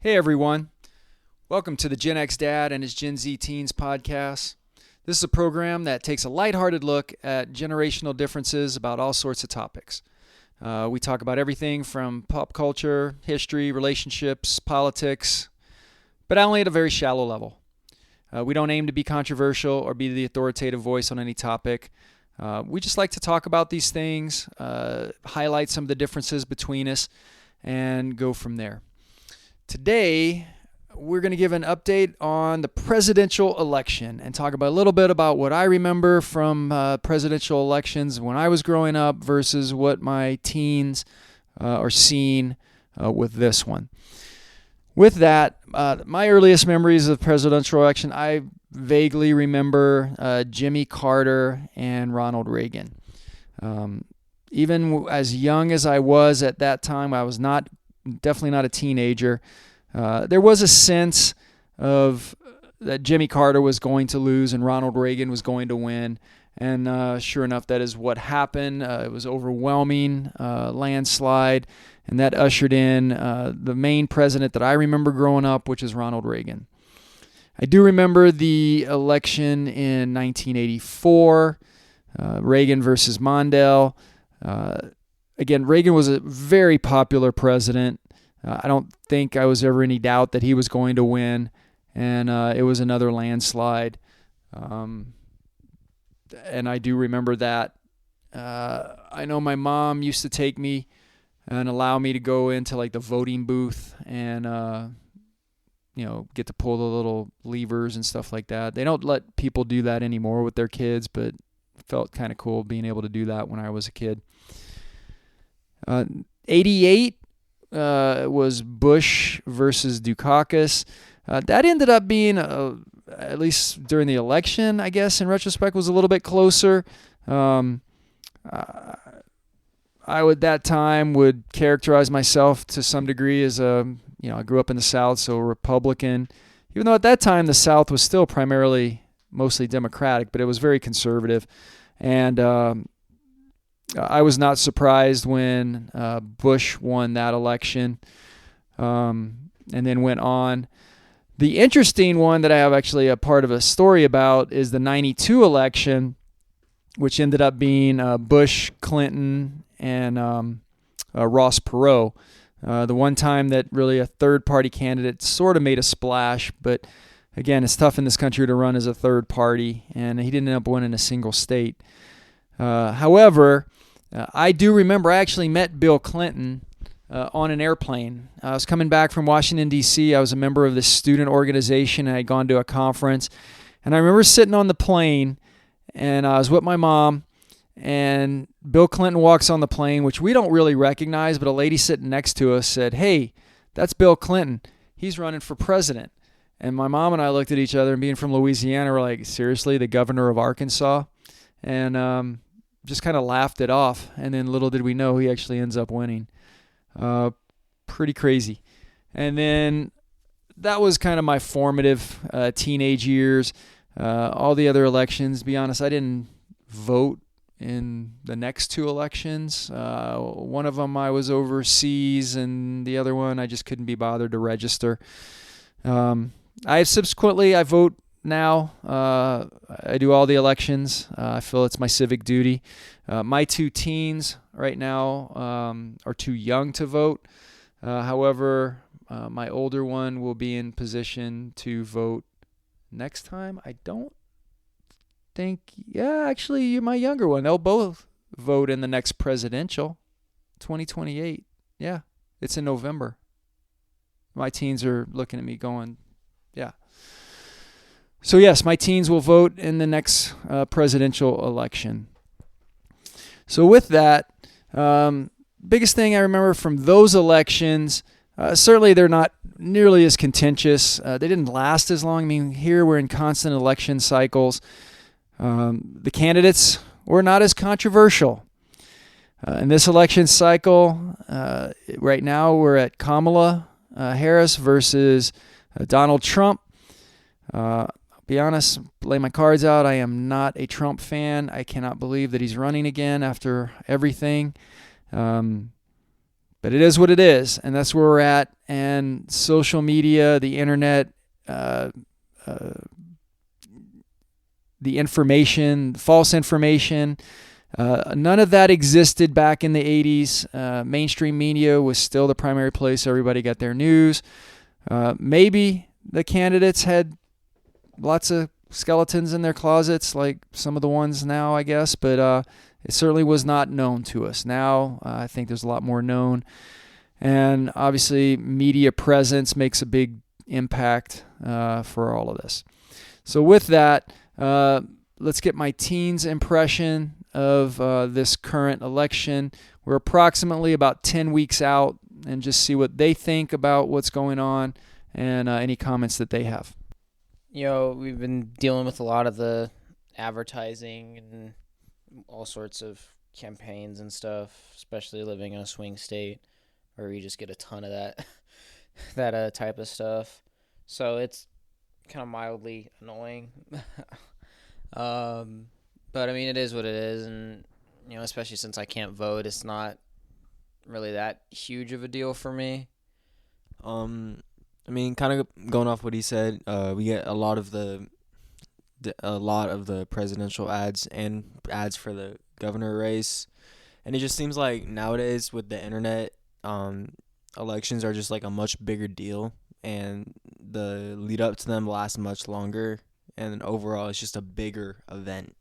Hey everyone, welcome to the Gen X Dad and his Gen Z Teens podcast. This is a program that takes a lighthearted look at generational differences about all sorts of topics. We talk about everything from pop culture, history, relationships, politics, but only at a very shallow level. We don't aim to be controversial or be the authoritative voice on any topic. We just like to talk about these things, highlight some of the differences between us, and go from there. Today, we're going to give an update on the presidential election and talk about a little bit about what I remember from presidential elections when I was growing up versus what my teens are seeing with this one. With that, my earliest memories of the presidential election, I vaguely remember Jimmy Carter and Ronald Reagan. Even as young as I was at that time, I was definitely not a teenager. There was a sense of that Jimmy Carter was going to lose and Ronald Reagan was going to win. And sure enough, that is what happened. It was overwhelming landslide, and that ushered in the main president that I remember growing up, which is Ronald Reagan. I do remember the election in 1984, Reagan versus Mondale. Again, Reagan was a very popular president. I don't think I was ever any doubt that he was going to win, and it was another landslide. And I do remember that. I know my mom used to take me and allow me to go into like the voting booth and get to pull the little levers and stuff like that. They don't let people do that anymore with their kids, but it felt kind of cool being able to do that when I was a kid. 88 was Bush versus Dukakis. That ended up being, at least during the election, I guess, in retrospect, was a little bit closer. I that time would characterize myself to some degree as I grew up in the South, so Republican. Even though at that time the South was still mostly Democratic, but it was very conservative. And I was not surprised when Bush won that election and then went on. The interesting one that I have actually a part of a story about is the 92 election, which ended up being Bush, Clinton, and Ross Perot. The one time that really a third-party candidate sort of made a splash, but again, it's tough in this country to run as a third party, and he didn't end up winning a single state. However, I do remember I actually met Bill Clinton on an airplane. I was coming back from Washington, D.C. I was a member of this student organization, and I had gone to a conference. And I remember sitting on the plane, and I was with my mom, and Bill Clinton walks on the plane, which we don't really recognize, but a lady sitting next to us said, "Hey, that's Bill Clinton. He's running for president." And my mom and I looked at each other, and being from Louisiana, we're like, "Seriously, the governor of Arkansas?" And just kind of laughed it off, and then little did we know he actually ends up winning. Pretty crazy. And then that was kind of my formative teenage years. All the other elections, to be honest, I didn't vote in the next two elections. One of them I was overseas, and the other one I just couldn't be bothered to register. I vote now. I do all the elections. I feel it's my civic duty. My two teens right now are too young to vote. However, my older one will be in position to vote next time. I don't think, actually, my younger one, they'll both vote in the next presidential, 2028. Yeah, it's in November. My teens are looking at me going, yeah. So yes, my teens will vote in the next presidential election. So with that, biggest thing I remember from those elections, certainly they're not nearly as contentious. They didn't last as long. I mean, here we're in constant election cycles. The candidates were not as controversial. In this election cycle, right now we're at Kamala Harris versus Donald Trump. Be honest, lay my cards out. I am not a Trump fan. I cannot believe that he's running again after everything. But it is what it is, and that's where we're at. And social media, the internet, the information, false information, none of that existed back in the 80s. Mainstream media was still the primary place everybody got their news. Maybe the candidates had lots of skeletons in their closets, like some of the ones now, I guess, but it certainly was not known to us. Now, I think there's a lot more known. And obviously, media presence makes a big impact for all of this. So with that, let's get my team's impression of this current election. We're approximately about 10 weeks out, and just see what they think about what's going on and any comments that they have. We've been dealing with a lot of the advertising and all sorts of campaigns and stuff, especially living in a swing state where you just get a ton of that type of stuff. So it's kind of mildly annoying. But I mean, it is what it is, and especially since I can't vote, it's not really that huge of a deal for me. I mean, kind of going off what he said, we get a lot of the presidential ads and ads for the governor race, and it just seems like nowadays with the internet, elections are just like a much bigger deal, and the lead up to them lasts much longer, and overall it's just a bigger event.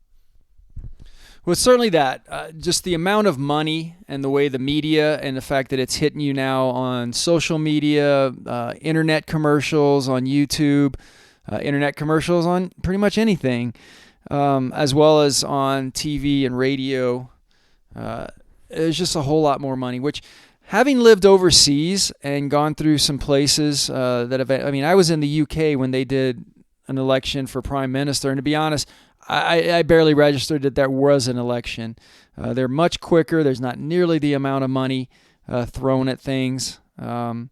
Well, it's certainly that. Just the amount of money and the way the media and the fact that it's hitting you now on social media, internet commercials on YouTube, internet commercials on pretty much anything, as well as on TV and radio. There's just a whole lot more money, which, having lived overseas and gone through some places I was in the UK when they did an election for prime minister, and to be honest, I barely registered that there was an election. They're much quicker. There's not nearly the amount of money thrown at things. And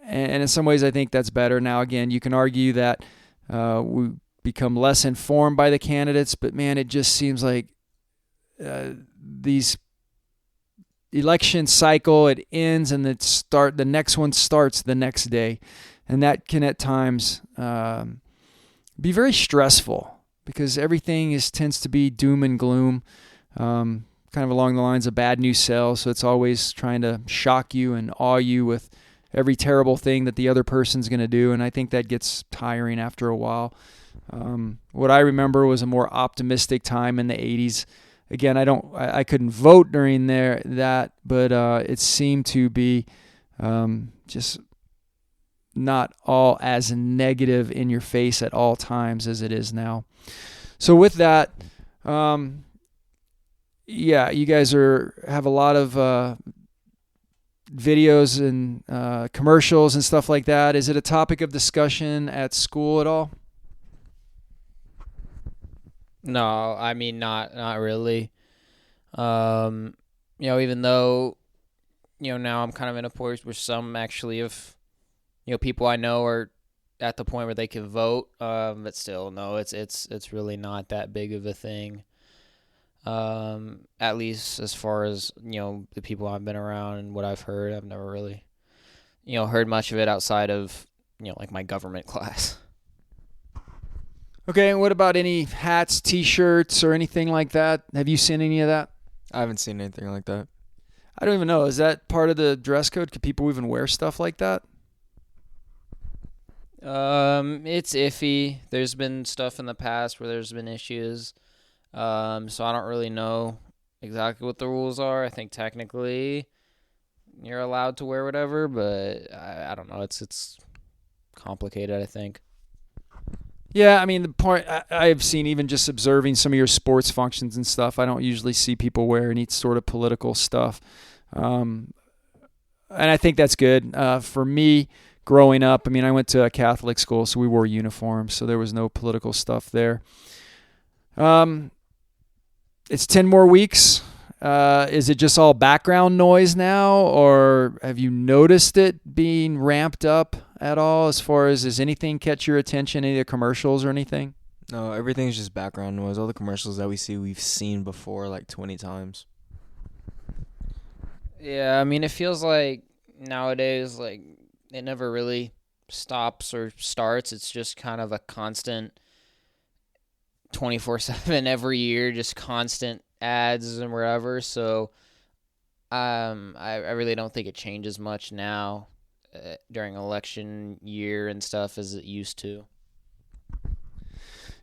in some ways, I think that's better. Now, again, you can argue that we become less informed by the candidates, but man, it just seems like these election cycle, it ends and the next one starts the next day. And that can at times be very stressful, because everything tends to be doom and gloom, kind of along the lines of bad news sells. So it's always trying to shock you and awe you with every terrible thing that the other person's going to do, and I think that gets tiring after a while. What I remember was a more optimistic time in the 80s. Again, I couldn't vote during that, but it seemed to be just not all as negative in your face at all times as it is now. So with that, you guys have a lot of videos and commercials and stuff like that. Is it a topic of discussion at school at all? No, I mean not really. Even though now I'm kind of in a point where some actually of people I know are at the point where they can vote, but still, no, it's really not that big of a thing. At least as far as the people I've been around and what I've heard, I've never really heard much of it outside of like my government class. Okay, and what about any hats, T-shirts, or anything like that? Have you seen any of that? I haven't seen anything like that. I don't even know. Is that part of the dress code? Could people even wear stuff like that? It's iffy. There's been stuff in the past where there's been issues. So I don't really know exactly what the rules are. I think technically you're allowed to wear whatever, but I don't know. It's complicated, I think. Yeah, I mean, the point I've seen, even just observing some of your sports functions and stuff, I don't usually see people wear any sort of political stuff. And I think that's good. For me, growing up, I mean, I went to a Catholic school, so we wore uniforms, so there was no political stuff there. It's 10 more weeks. Is it just all background noise now, or have you noticed it being ramped up at all, as far as, does anything catch your attention, any of the commercials or anything? No, everything's just background noise. All the commercials that we see, we've seen before like 20 times. Yeah, I mean, it feels like nowadays, like, it never really stops or starts. It's just kind of a constant 24/7 every year, just constant ads and wherever. So, I really don't think it changes much now during election year and stuff as it used to.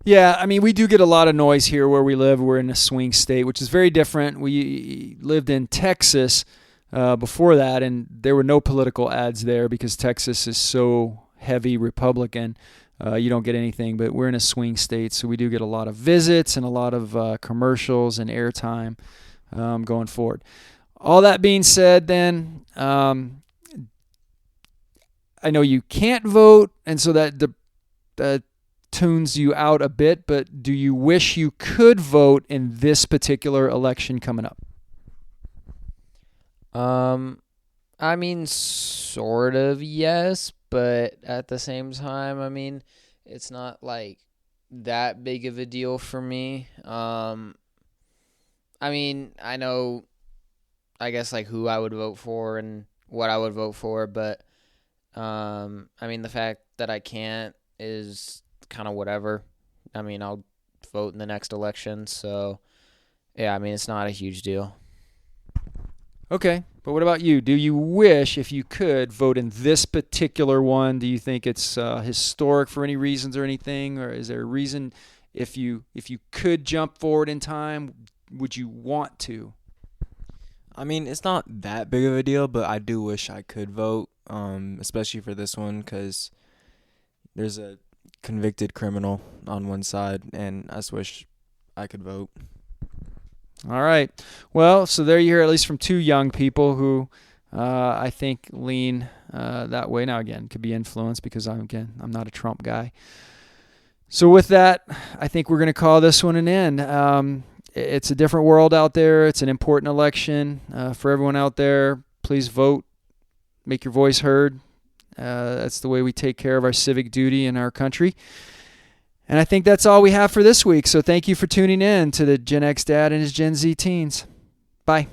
Yeah, I mean, we do get a lot of noise here where we live. We're in a swing state, which is very different. We lived in Texas before that, and there were no political ads there because Texas is so heavy Republican. You don't get anything, but we're in a swing state, so we do get a lot of visits and a lot of commercials and airtime going forward. All that being said, then, I know you can't vote, and so that tunes you out a bit, but do you wish you could vote in this particular election coming up? I mean, sort of, yes, but at the same time, I mean, it's not like that big of a deal for me. I mean, I know, I guess, like, who I would vote for and what I would vote for, but I mean, the fact that I can't is kind of whatever. I mean, I'll vote in the next election, so yeah, I mean, it's not a huge deal. Okay, but what about you? Do you wish, if you could, vote in this particular one? Do you think it's historic for any reasons or anything, or is there a reason if you could jump forward in time, would you want to? I mean, it's not that big of a deal, but I do wish I could vote, especially for this one, because there's a convicted criminal on one side, and I just wish I could vote. All right. Well, so there you hear at least from two young people who I think lean that way. Now, again, could be influenced because I'm not a Trump guy. So with that, I think we're going to call this one an end. It's a different world out there. It's an important election for everyone out there. Please vote. Make your voice heard. That's the way we take care of our civic duty in our country. And I think that's all we have for this week. So thank you for tuning in to the Gen X Dad and his Gen Z teens. Bye.